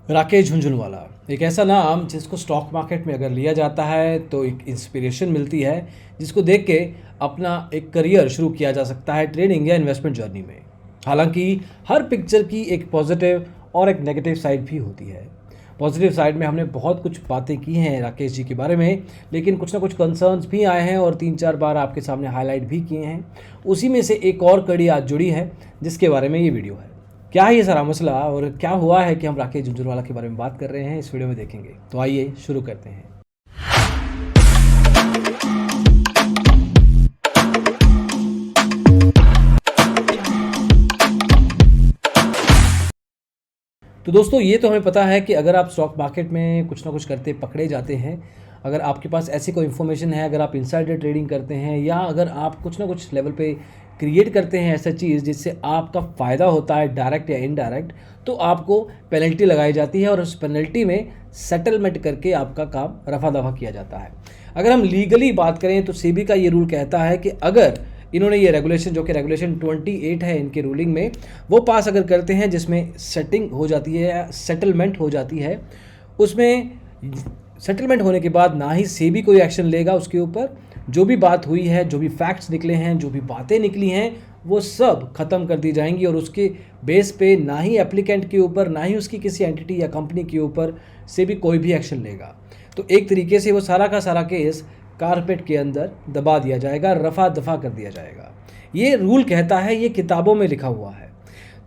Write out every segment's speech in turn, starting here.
राकेश झुनझुनवाला एक ऐसा नाम जिसको स्टॉक मार्केट में अगर लिया जाता है तो एक इंस्पिरेशन मिलती है, जिसको देख के अपना एक करियर शुरू किया जा सकता है ट्रेडिंग या इन्वेस्टमेंट जर्नी में। हालांकि हर पिक्चर की एक पॉजिटिव और एक नेगेटिव साइड भी होती है। पॉजिटिव साइड में हमने बहुत कुछ बातें की हैं राकेश जी के बारे में, लेकिन कुछ ना कुछ कंसर्न्स भी आए हैं और 3-4 बार आपके सामने हाईलाइट भी किए हैं। उसी में से एक और कड़ी आज जुड़ी है जिसके बारे में ये वीडियो है। क्या है ये सारा मसला और क्या हुआ है कि हम राकेश झुनझुनवाला के बारे में बात कर रहे हैं, इस वीडियो में देखेंगे। तो आइए शुरू करते हैं। तो दोस्तों, ये तो हमें पता है कि अगर आप स्टॉक मार्केट में कुछ ना कुछ करते पकड़े जाते हैं, अगर आपके पास ऐसी कोई इन्फॉर्मेशन है, अगर आप इनसाइडर ट्रेडिंग करते हैं या अगर आप कुछ ना कुछ लेवल पे क्रिएट करते हैं ऐसा चीज़ जिससे आपका फ़ायदा होता है डायरेक्ट या इनडायरेक्ट, तो आपको पेनल्टी लगाई जाती है और उस पेनल्टी में सेटलमेंट करके आपका काम रफा दफा किया जाता है। अगर हम लीगली बात करें तो सेबी का ये रूल कहता है कि अगर इन्होंने ये रेगुलेशन, जो कि रेगुलेशन 28 है इनके रूलिंग में, वो पास अगर करते हैं जिसमें सेटिंग हो जाती है या सेटलमेंट हो जाती है, उसमें सेटलमेंट होने के बाद ना ही सेबी कोई एक्शन लेगा उसके ऊपर। जो भी बात हुई है, जो भी फैक्ट्स निकले हैं, जो भी बातें निकली हैं, वो सब ख़त्म कर दी जाएंगी और उसके बेस पे ना ही एप्लीकेंट के ऊपर, ना ही उसकी किसी एंटिटी या कंपनी के ऊपर सेबी कोई भी एक्शन लेगा। तो एक तरीके से वो सारा का सारा केस कारपेट के अंदर दबा दिया जाएगा, रफा दफा कर दिया जाएगा। ये रूल कहता है, ये किताबों में लिखा हुआ है।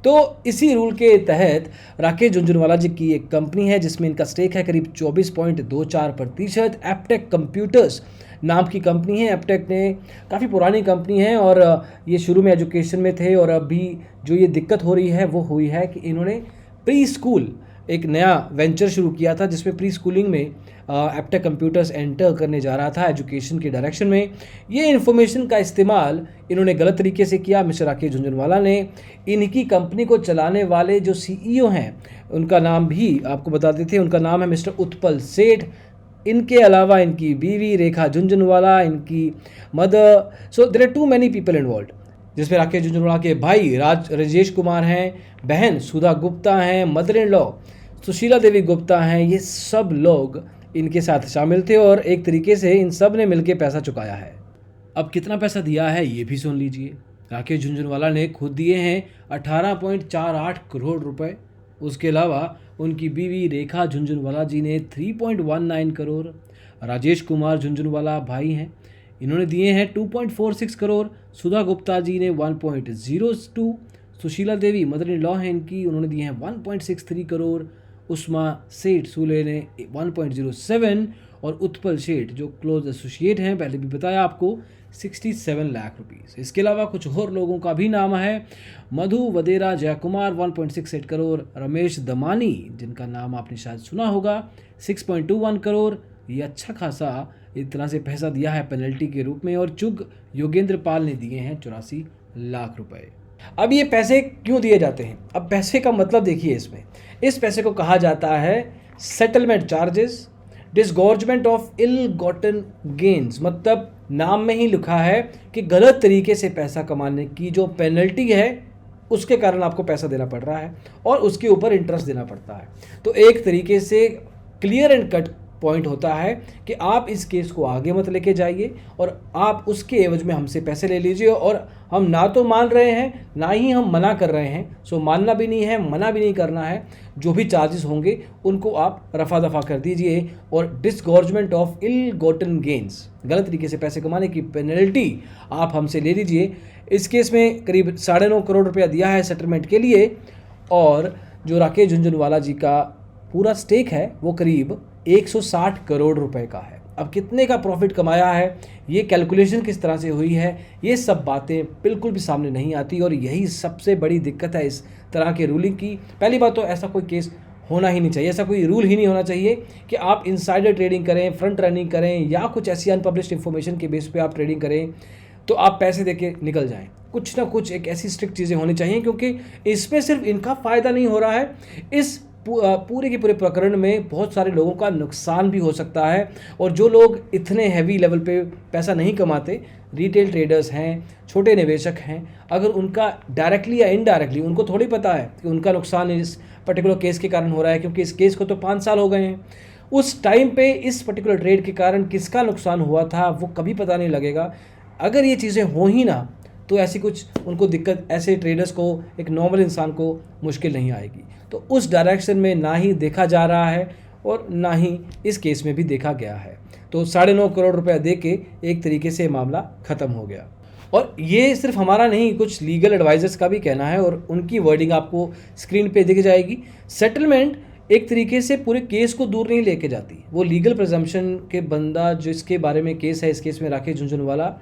तो इसी रूल के तहत राकेश झुनझुनवाला जी की एक कंपनी है जिसमें इनका स्टेक है करीब 24.24%। एप्टेक कंप्यूटर्स नाम की कंपनी है। एप्टेक ने काफ़ी पुरानी कंपनी है और ये शुरू में एजुकेशन में थे और अभी जो ये दिक्कत हो रही है वो हुई है कि इन्होंने प्री स्कूल एक नया वेंचर शुरू किया था जिसमें प्री स्कूलिंग में एप्टेक कंप्यूटर्स एंटर करने जा रहा था एजुकेशन के डायरेक्शन में। ये इन्फॉर्मेशन का इस्तेमाल इन्होंने गलत तरीके से किया मिस्टर राकेश झुनझुनवाला ने। इनकी कंपनी को चलाने वाले जो सीईओ हैं उनका नाम भी आपको बता देते हैं, उनका नाम है मिस्टर उत्पल सेठ। इनके अलावा इनकी बीवी रेखा झुनझुनवाला, इनकी mother, so there are too many people involve, जिसमें राकेश झुनझुनवाला के भाई राजेश कुमार हैं, बहन सुधा गुप्ता हैं, mother in law Sushila Devi Gupta हैं। ये सब लोग इनके साथ शामिल थे और एक तरीके से इन सब ने मिलकर पैसा चुकाया है। अब कितना पैसा दिया है ये भी सुन लीजिए। राकेश झुनझुनवाला ने खुद दिए हैं 18.48 करोड़ रुपए। उसके अलावा उनकी बीवी रेखा झुनझुनवाला जी ने 3.19 करोड़। राजेश कुमार झुनझुनवाला भाई हैं, इन्होंने दिए हैं 2.46 करोड़। सुधा गुप्ता जी ने 1.02। Sushila Devi mother in law हैं इनकी, उन्होंने दिए हैं 1.63 करोड़। उस्मा सेठ सूले ने 1.07 और उत्पल सेठ जो क्लोज एसोसिएट हैं, पहले भी बताया आपको, 67 लाख रुपीस। इसके अलावा कुछ और लोगों का भी नाम है। मधु वदेरा जयकुमार 1.68 करोड़। रमेश दमानी जिनका नाम आपने शायद सुना होगा 6.21 करोड़। ये अच्छा खासा इतना से पैसा दिया है पेनल्टी के रूप में। और चुग योगेंद्र पाल ने दिए हैं 84 लाख रुपए। अब ये पैसे क्यों दिए जाते हैं? अब पैसे का मतलब देखिए, इसमें इस पैसे को कहा जाता है settlement charges, disgorgement of ill gotten gains. मतलब नाम में ही लिखा है कि गलत तरीके से पैसा कमाने की जो पेनल्टी है उसके कारण आपको पैसा देना पड़ रहा है और उसके ऊपर इंटरेस्ट देना पड़ता है। तो एक तरीके से क्लियर एंड कट पॉइंट होता है कि आप इस केस को आगे मत लेके जाइए और आप उसके एवज में हमसे पैसे ले लीजिए। और हम ना तो मान रहे हैं ना ही हम मना कर रहे हैं, सो मानना भी नहीं है, मना भी नहीं करना है। जो भी चार्जेस होंगे उनको आप रफा दफा कर दीजिए और डिसगॉर्जमेंट ऑफ इल गॉटन गेन्स, गलत तरीके से पैसे कमाने की पेनल्टी आप हमसे ले लीजिए। इस केस में करीब 9.5 करोड़ रुपया दिया है सेटलमेंट के लिए और जो राकेश झुनझुनवाला जी का पूरा स्टेक है वो करीब 160 करोड़ रुपए का है। अब कितने का प्रॉफिट कमाया है, ये कैलकुलेशन किस तरह से हुई है, ये सब बातें बिल्कुल भी सामने नहीं आती और यही सबसे बड़ी दिक्कत है इस तरह के रूलिंग की। पहली बात तो ऐसा कोई केस होना ही नहीं चाहिए, ऐसा कोई रूल ही नहीं होना चाहिए कि आप इनसाइडर ट्रेडिंग करें, फ्रंट रनिंग करें या कुछ ऐसी अनपब्लिश्ड इन्फॉर्मेशन के बेस पे आप ट्रेडिंग करें तो आप पैसे देके निकल जाएं। कुछ ना कुछ एक ऐसी स्ट्रिक्ट चीज़ें होनी चाहिए, क्योंकि इसमें सिर्फ इनका फ़ायदा नहीं हो रहा है, इस पूरे के पूरे प्रकरण में बहुत सारे लोगों का नुकसान भी हो सकता है। और जो लोग इतने हैवी लेवल पे पैसा नहीं कमाते, रिटेल ट्रेडर्स हैं, छोटे निवेशक हैं, अगर उनका डायरेक्टली या इनडायरेक्टली उनको थोड़ी पता है कि उनका नुकसान इस पर्टिकुलर केस के कारण हो रहा है, क्योंकि इस केस को तो 5 साल हो गए हैं। उस टाइम पे इस पर्टिकुलर ट्रेड के कारण किसका नुकसान हुआ था वो कभी पता नहीं लगेगा। अगर ये चीज़ें हो ही ना तो ऐसी कुछ उनको दिक्कत, ऐसे ट्रेडर्स को, एक नॉर्मल इंसान को मुश्किल नहीं आएगी। तो उस डायरेक्शन में ना ही देखा जा रहा है और ना ही इस केस में भी देखा गया है। तो 9.5 करोड़ रुपया दे के एक तरीके से मामला ख़त्म हो गया। और ये सिर्फ हमारा नहीं, कुछ लीगल एडवाइजर्स का भी कहना है और उनकी वर्डिंग आपको स्क्रीन पे दिख जाएगी। सेटलमेंट एक तरीके से पूरे केस को दूर नहीं लेके जाती। वो लीगल प्रिजम्पशन के बंदा जिसके बारे में केस है, इस केस में राकेश झुनझुनवाला,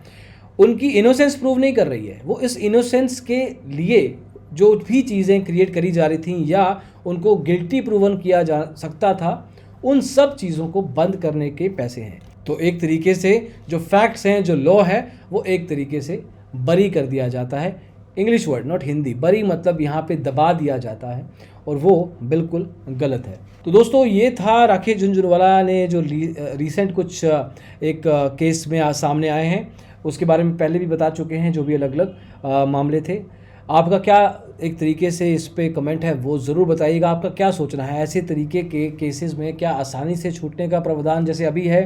उनकी इनोसेंस प्रूव नहीं कर रही है। वो इस इनोसेंस के लिए जो भी चीज़ें क्रिएट करी जा रही थी या उनको गिल्टी प्रूवन किया जा सकता था, उन सब चीज़ों को बंद करने के पैसे हैं। तो एक तरीके से जो फैक्ट्स हैं, जो लॉ है, वो एक तरीके से बरी कर दिया जाता है। English word, not Hindi. बरी मतलब यहाँ पे दबा दिया जाता है और वो बिल्कुल गलत है। तो दोस्तों ये था राकेश झुनझुनवाला ने जो रिसेंट कुछ एक केस में सामने आए हैं, उसके बारे में पहले भी बता चुके हैं, जो भी अलग अलग मामले थे। आपका क्या एक तरीके से इस पे कमेंट है वो ज़रूर बताइएगा। आपका क्या सोचना है, ऐसे तरीके के केसेस में क्या आसानी से छूटने का प्रावधान जैसे अभी है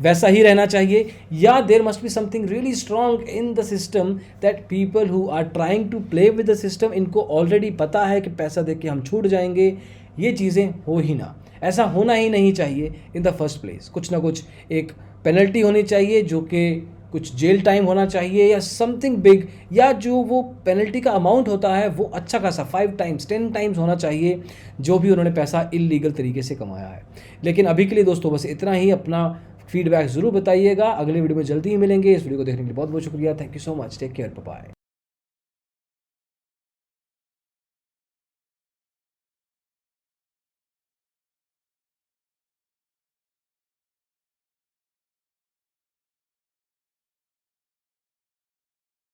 वैसा ही रहना चाहिए, या there must be something really strong in the system that people who are trying to play with the system, इनको ऑलरेडी पता है कि पैसा दे के हम छूट जाएंगे, ये चीज़ें हो ही ना, ऐसा होना ही नहीं चाहिए इन द फर्स्ट प्लेस। कुछ ना कुछ एक पेनल्टी होनी चाहिए, जो कि कुछ जेल टाइम होना चाहिए या समथिंग बिग, या जो वो पेनल्टी का अमाउंट होता है वो अच्छा खासा 5 टाइम्स 10 टाइम्स होना चाहिए जो भी उन्होंने पैसा इल्लीगल तरीके से कमाया है। लेकिन अभी के लिए दोस्तों बस इतना ही। अपना फीडबैक ज़रूर बताइएगा। अगले वीडियो में जल्दी ही मिलेंगे। इस वीडियो को देखने के लिए बहुत बहुत शुक्रिया। Thank you so much. Take care, bye bye.